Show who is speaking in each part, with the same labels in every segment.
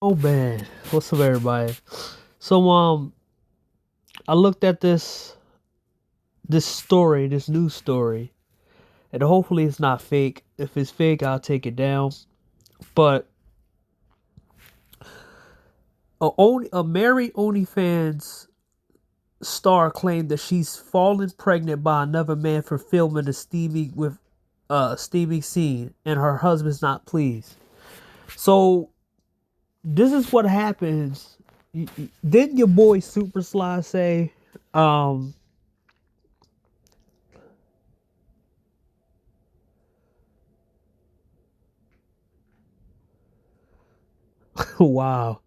Speaker 1: Oh man, what's up, everybody? So I looked at this news story, and hopefully it's not fake. If it's fake, I'll take it down. But a married OnlyFans star claimed that she's fallen pregnant by another man for filming a steamy scene, and her husband's not pleased. So this is what happens. Didn't your boy Super Sly say? Um, wow.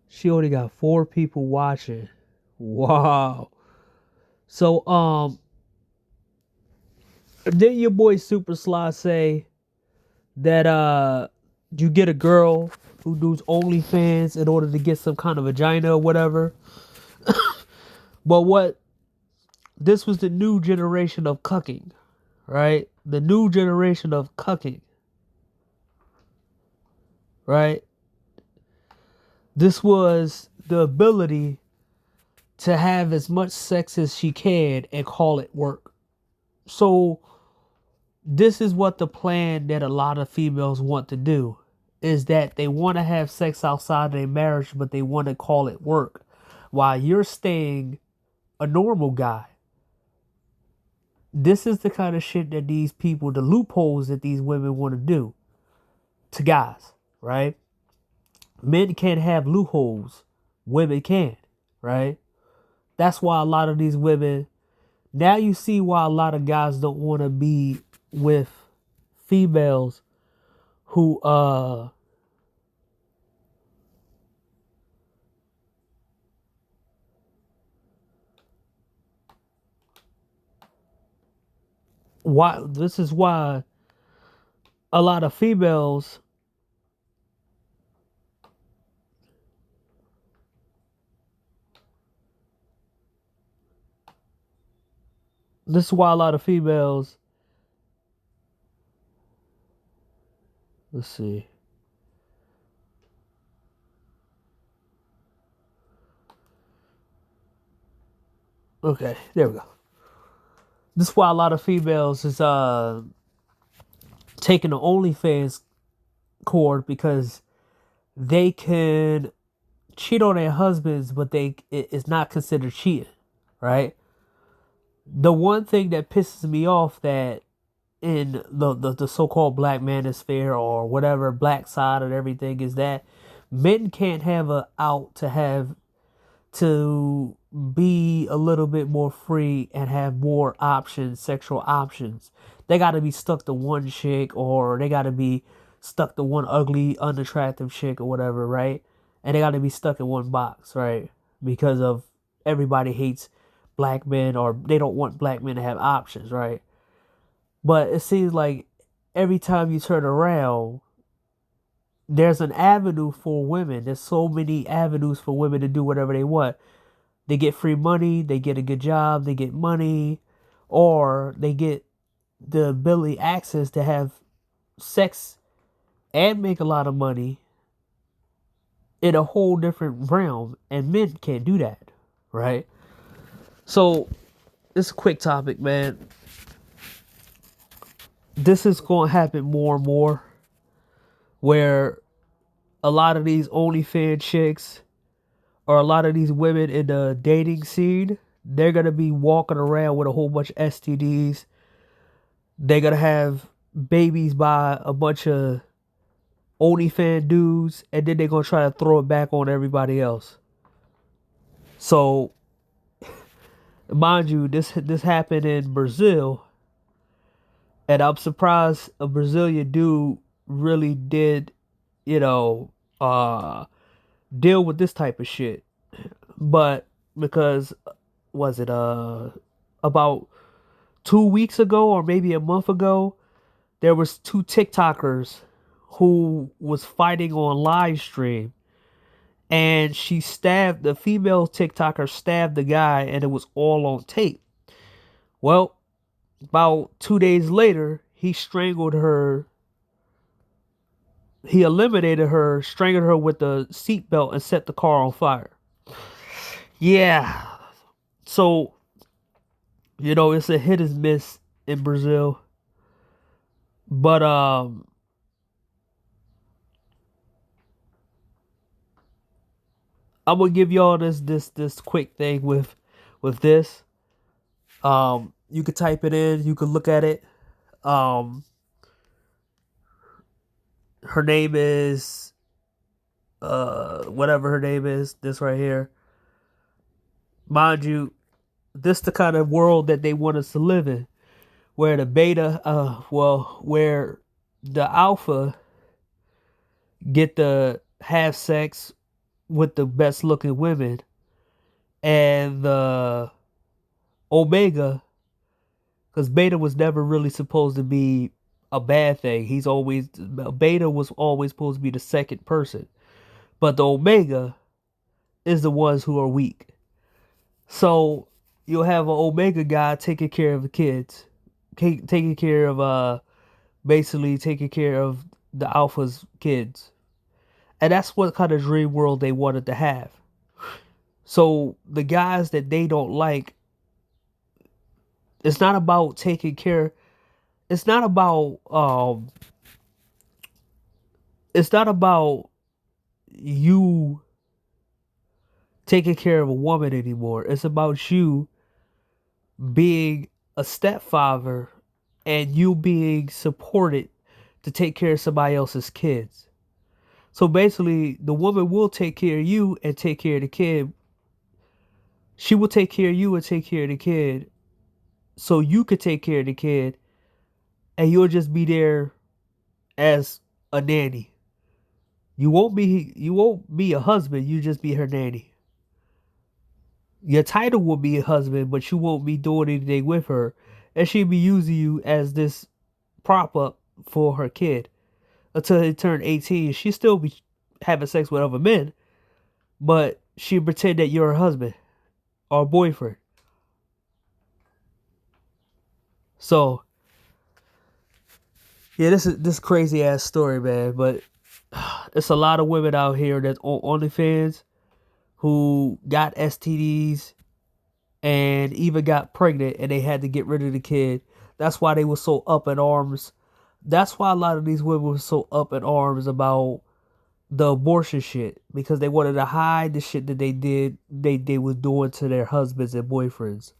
Speaker 1: She only got 4 people watching. Wow. So didn't your boy Super Sly say that you get a girl who does OnlyFans in order to get some kind of vagina or whatever? But what this was the new generation of cucking, right? The new generation of cucking, right? This was the ability to have as much sex as she can and call it work. So this is what the plan that a lot of females want to do is that they want to have sex outside of their marriage, but they want to call it work while you're staying a normal guy. This is the kind of shit that these people, the loopholes that these women want to do to guys, right? Men can't have loopholes, women can, right? That's why a lot of these women, now you see why a lot of guys don't want to be with females who why this is why a lot of females this is why a lot of females, let's see. Okay, there we go. This is why a lot of females is taking the OnlyFans cord because they can cheat on their husbands, but it's not considered cheating, right? The one thing that pisses me off that in the so-called black manosphere or whatever black side of everything is that men can't have a out to have to be a little bit more free and have more options, sexual options. They got to be stuck to one chick or they got to be stuck to one ugly, unattractive chick or whatever, right? And they got to be stuck in one box, right? Because of everybody hates black men or they don't want black men to have options, right? But it seems like every time you turn around, there's an avenue for women. There's so many avenues for women to do whatever they want. They get free money, they get a good job, they get money, or they get the ability, access to have sex and make a lot of money in a whole different realm. And men can't do that, right? So, it's a quick topic, man. This is going to happen more and more where a lot of these OnlyFans chicks or a lot of these women in the dating scene, they're gonna be walking around with a whole bunch of STDs. They're gonna have babies by a bunch of OnlyFans dudes, and then they're gonna try to throw it back on everybody else. So, mind you, this happened in Brazil, and I'm surprised a Brazilian dude really did, you know, deal with this type of shit. But because was it about 2 weeks ago or maybe a month ago, there was 2 TikTokers who was fighting on live stream, and she stabbed the female TikToker stabbed the guy, and it was all on tape. Well, about 2 days later, he strangled her He eliminated her, strangled her with the seatbelt, and set the car on fire. Yeah. So, it's a hit and miss in Brazil. But I'm gonna give y'all this quick thing with this. You could type it in, you could look at it. Um Her name is whatever her name is, this right here. Mind you, this the kind of world that they want us to live in. Where the beta where the alpha get to have sex with the best looking women, and the omega, because beta was never really supposed to be a bad thing. Beta was always supposed to be the second person, but the omega is the ones who are weak. So you'll have an omega guy taking care of the kids, taking care of basically taking care of the alpha's kids. And that's what kind of dream world they wanted to have. So the guys that they don't like, it's not about taking care. It's not about it's not about you taking care of a woman anymore. It's about you being a stepfather and you being supported to take care of somebody else's kids. So basically, the woman will take care of you and take care of the kid. She will take care of you and take care of the kid so you could take care of the kid, and you'll just be there as a nanny. You won't be a husband, you just be her nanny. Your title will be a husband, but you won't be doing anything with her. And she'll be using you as this prop up for her kid. Until they turn 18, she'll still be having sex with other men, but she pretend that you're her husband or boyfriend. So yeah, this crazy ass story, man. But it's a lot of women out here that on OnlyFans who got STDs and even got pregnant, and they had to get rid of the kid. That's why they were so up in arms. That's why a lot of these women were so up in arms about the abortion shit, because they wanted to hide the shit that they was doing to their husbands and boyfriends.